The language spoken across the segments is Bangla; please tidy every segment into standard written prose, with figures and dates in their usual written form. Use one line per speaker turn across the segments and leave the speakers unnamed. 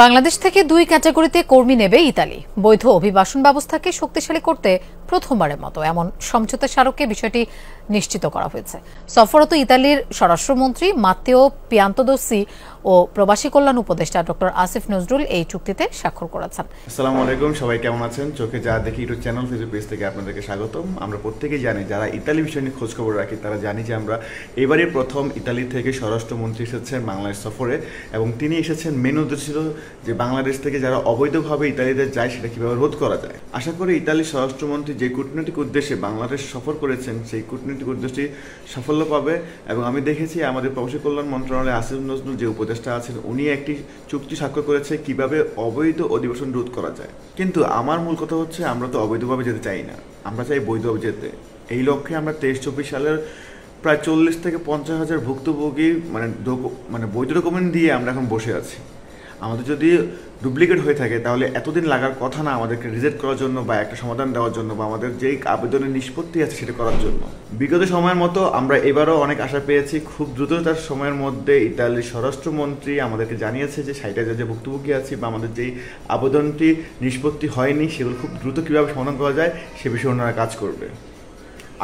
বাংলাদেশ থেকে দুই ক্যাটাগরিতে কর্মী নেবে ইতালি। বৈধ অভিবাসন ব্যবস্থাকে শক্তিশালী করতে প্রথমবারের মতো এমন সমঝোতা স্মারকে বিষয়টি নিশ্চিত করা হয়েছে। সফররত ইতালির স্বরাষ্ট্রমন্ত্রী মাত্তেও পিয়ান্তোদোসি ও প্রবাসী কল্যাণ উপদেষ্টা ডক্টর আসিফ নজরুল এই চুক্তিতে স্বাক্ষর করেছেন।
আসসালামু আলাইকুম, সবাই কেমন আছেন? চোখে যা দেখি ইউটিউব চ্যানেল ফেসবুক পেজ থেকে আপনাদেরকে স্বাগতম। আমরা প্রত্যেকেই জানি, যারা ইতালি বিষয় নিয়ে খোঁজখবর রাখি তারা জানি যে আমরা এবারে প্রথম ইতালি থেকে স্বরাষ্ট্রমন্ত্রী এসেছেন বাংলাদেশ সফরে, এবং তিনি এসেছেন মেন উদ্দেশ্য ছিল যে বাংলাদেশ থেকে যারা অবৈধভাবে ইতালিতে যায় সেটা কীভাবে রোধ করা যায়। আশা করি ইতালির স্বরাষ্ট্রমন্ত্রী যে কূটনৈতিক উদ্দেশ্যে বাংলাদেশ সফর করেছেন সেই কূটনৈতিক উদ্দেশ্যটি সাফল্য পাবে। এবং আমি দেখেছি আমাদের প্রবাসী কল্যাণ মন্ত্রণালয়ে আসিফ নজরুল যে উপদেষ্টা আছেন উনি একটি চুক্তি স্বাক্ষর করেছে কিভাবে অবৈধ অধিবাসন রোধ করা যায়। কিন্তু আমার মূল কথা হচ্ছে, আমরা তো অবৈধভাবে যেতে চাই না, আমরা চাই বৈধভাবে যেতে। এই লক্ষ্যে আমরা 23-24 সালের প্রায় 40 থেকে 50 হাজার ভুক্তভোগী মানে বৈধ ডকুমেন্ট দিয়ে আমরা এখন বসে আছি। আমাদের যদি ডুপ্লিকেট হয়ে থাকে তাহলে এতদিন লাগার কথা না আমাদেরকে রিজেক্ট করার জন্য বা একটা সমাধান দেওয়ার জন্য বা আমাদের যেই আবেদনের নিষ্পত্তি আছে সেটা করার জন্য। বিগত সময়ের মতো আমরা এবারও অনেক আশা পেয়েছি। খুব দ্রুততার সময়ের মধ্যে ইতালির স্বরাষ্ট্রমন্ত্রী আমাদেরকে জানিয়েছে যে 60 হাজার যে ভুক্তভোগী আছে বা আমাদের যেই আবেদনটি নিষ্পত্তি হয়নি সেগুলো খুব দ্রুত কীভাবে সমাধান করা যায় সে বিষয়ে ওনারা কাজ করবে।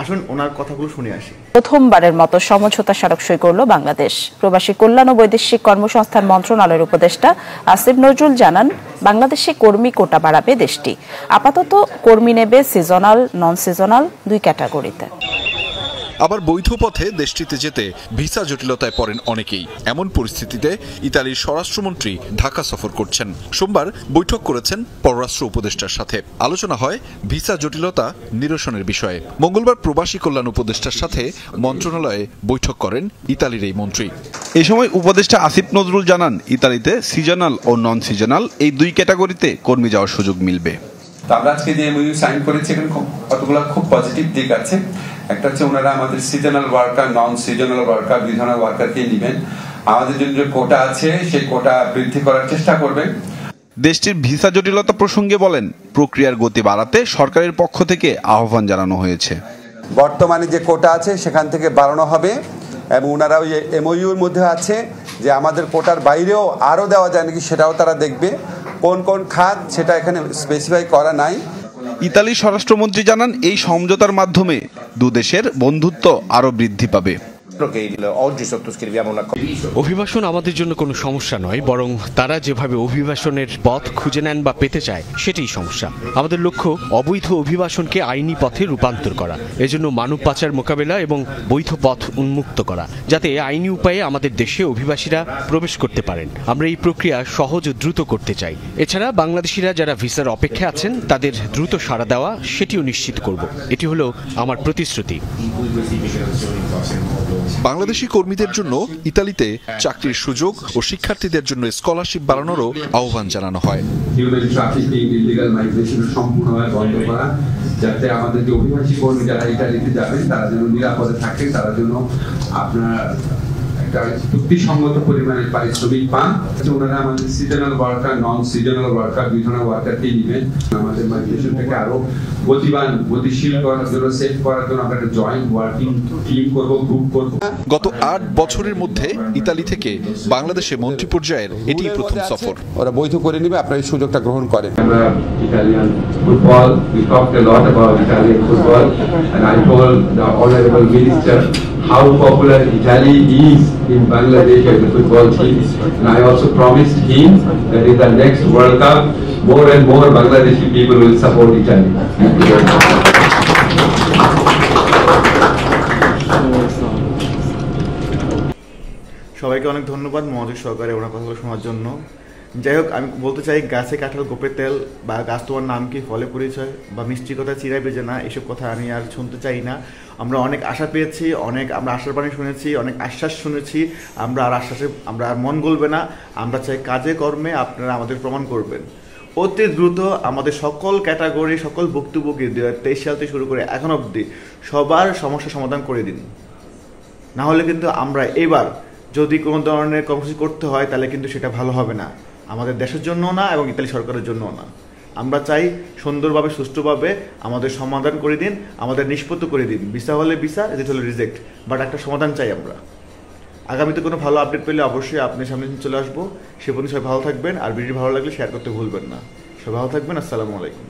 আসুন ওনার কথাগুলো শুনে আসি।
প্রথমবারের মতো সমঝোতা স্মারক সই করল বাংলাদেশ। প্রবাসী কল্যাণ ও বৈদেশিক কর্মসংস্থান মন্ত্রণালয়ের উপদেষ্টা আসিফ নজরুল জানান, বাংলাদেশে কর্মী কোটা বাড়াবে দেশটি। আপাতত কর্মী নেবে সিজনাল, নন সিজনাল দুই ক্যাটাগরিতে।
আবার বৈধ পথে দেশটিতে যেতে ভিসা জটিলতায় পড়েন অনেকেই। এমন পরিস্থিতিতে ইতালির স্বরাষ্ট্রমন্ত্রী ঢাকা সফর করছেন। সোমবার বৈঠক করেছেন পররাষ্ট্র উপদেষ্টার সাথে। আলোচনা হয় ভিসা জটিলতা নিরসনের বিষয়ে। মঙ্গলবার প্রবাসী কল্যাণ উপদেষ্টার সাথে মন্ত্রণালয়ে বৈঠক করেন ইতালির এই মন্ত্রী।
এই সময় উপদেষ্টা আসিফ নজরুল জানান, ইতালিতে সিজনাল ও নন সিজনাল এই দুই ক্যাটাগরিতে কর্মী যাওয়ার সুযোগ মিলবে।
আমরা আজকে যে এমওইউ সাইন করেছি এখানে কতগুলো খুব পজিটিভ দিক আছে। একটা হচ্ছে ওনারা আমাদের seasonal worker, non seasonal worker, দুই ধরনের ওয়ার্কারকে নেবেন। আমাদের জন্য যে কোটা আছে সেই কোটা বৃদ্ধি করার চেষ্টা করবেন।
দেশটির ভিসা জটিলতা প্রসঙ্গে বলেন, প্রক্রিয়ার গতি বাড়াতে সরকারের পক্ষ থেকে আহ্বান জানানো হয়েছে।
বর্তমানে যে কোটা আছে সেখান থেকে বাড়ানো হবে, এবং ওনারা ওই এমওইউর মধ্যে আছে যে আমাদের কোটার বাইরেও আরও দেওয়া যায় নাকি সেটাও তারা দেখবে। কোন কোন খাত সেটা এখানে স্পেসিফাই করা নাই।
ইতালির স্বরাষ্ট্রমন্ত্রী জানান, এই সমঝোতার মাধ্যমে দুদেশের বন্ধুত্ব আরও বৃদ্ধি পাবে।
অভিবাসন আমাদের জন্য কোনো সমস্যা নয়, বরং তারা যেভাবে অভিবাসনের পথ খুঁজে নেন বা পেতে চায় সেটাই সমস্যা। আমাদের লক্ষ্য অবৈধ অভিবাসনকে আইনি পথে রূপান্তর করা, এজন্য মানব পাচার মোকাবেলা এবং বৈধ পথ উন্মুক্ত করা, যাতে আইনি উপায়ে আমাদের দেশে অভিবাসীরা প্রবেশ করতে পারেন। আমরা এই প্রক্রিয়া সহজ ও দ্রুত করতে চাই। এছাড়া বাংলাদেশিরা যারা ভিসার অপেক্ষায় আছেন তাদের দ্রুত সাড়া দেওয়া সেটিও নিশ্চিত করব। এটি হলো আমার প্রতিশ্রুতি।
বাংলাদেশি কর্মীদের জন্য ইতালিতে চাকরির সুযোগ ও শিক্ষার্থীদের জন্য স্কলারশিপ বাড়ানোরও আহ্বান জানানো হয়।
হিউম্যান ট্রাফিকিং, ইলিগাল মাইগ্রেশন সম্পূর্ণভাবে বন্ধ করা, যাতে আমাদের যে অভিবাসী কর্মী যারা ইতালিতে যাবেন তারা যেন নিরাপদে থাকেন, তারা যেন আপনার একটা যুক্তিসঙ্গত পরিমাণের পারিশ্রমিক পান। ওনারা আমাদের seasonal worker, non seasonal worker, দুই ধরনের ওয়ার্কারকে নেবেন। আমাদের মাইগ্রেশনটাকে আরো গতিশীল করার জন্য, সেট করার জন্য আমরা একটা জয়েন্ট ওয়ার্কিং টিম করব, গ্রুপ করব।
গত 8 বছরের মধ্যে ইতালি থেকে বাংলাদেশে মন্ত্রী পর্যায়ের এটি প্রথম সফর।
ওরা বৈধ করে নেবে, আপনারা এই সুযোগটা গ্রহণ করেন। আমরা Italian football, we talked a lot about Italian football, and I told the honorable minister how popular Italy is in Bangladesh as a football team, and I also promised him that in the next World Cup more and more Bangladeshi people will support Italy.
সবাইকে অনেক ধন্যবাদ মনোযোগ সহকারে ওনার কথাগুলো শোনার জন্য। যাই হোক, আমি বলতে চাই, গাছে কাঁঠাল গোপের তেল বা গাছ তোমার নাম কি ফলে পরিচয় বা মিষ্টি কথা চিরাই বেজে না, এসব কথা আমি আর শুনতে চাই না। আমরা অনেক আশা পেয়েছি, আমরা আশার বাণী শুনেছি, অনেক আশ্বাস শুনেছি। আমরা আর মন গলবে না। আমরা চাই কাজে কর্মে আপনারা আমাদের প্রমাণ করবেন। অতি দ্রুত আমাদের সকল ক্যাটাগরি, সকল ভুক্তভোগী 2023 সাল থেকে শুরু করে এখন অবধি সবার সমস্যা সমাধান করে দিন। না হলে কিন্তু আমরা এবার যদি কোনো ধরনের কর্মসূচি করতে হয় তাহলে কিন্তু সেটা ভালো হবে না, আমাদের দেশের জন্য না এবং ইতালি সরকারের জন্য না। আমরা চাই সুন্দরভাবে, সুষ্ঠুভাবে আমাদের সমাধান করে দিন, আমাদের নিষ্পত্তি করে দিন। ভিসা হলে ভিসা, রিজেক্ট হলে রিজেক্ট, বাট একটা সমাধান চাই আমরা। আগামীতে কোনো ভালো আপডেট পেলে অবশ্যই আপনার সামনে চলে আসবো। সে পর্যন্ত সবাই ভালো থাকবেন, আর ভিডিও ভালো লাগলে শেয়ার করতে ভুলবেন না। সবাই ভালো থাকবেন। আসসালামু আলাইকুম।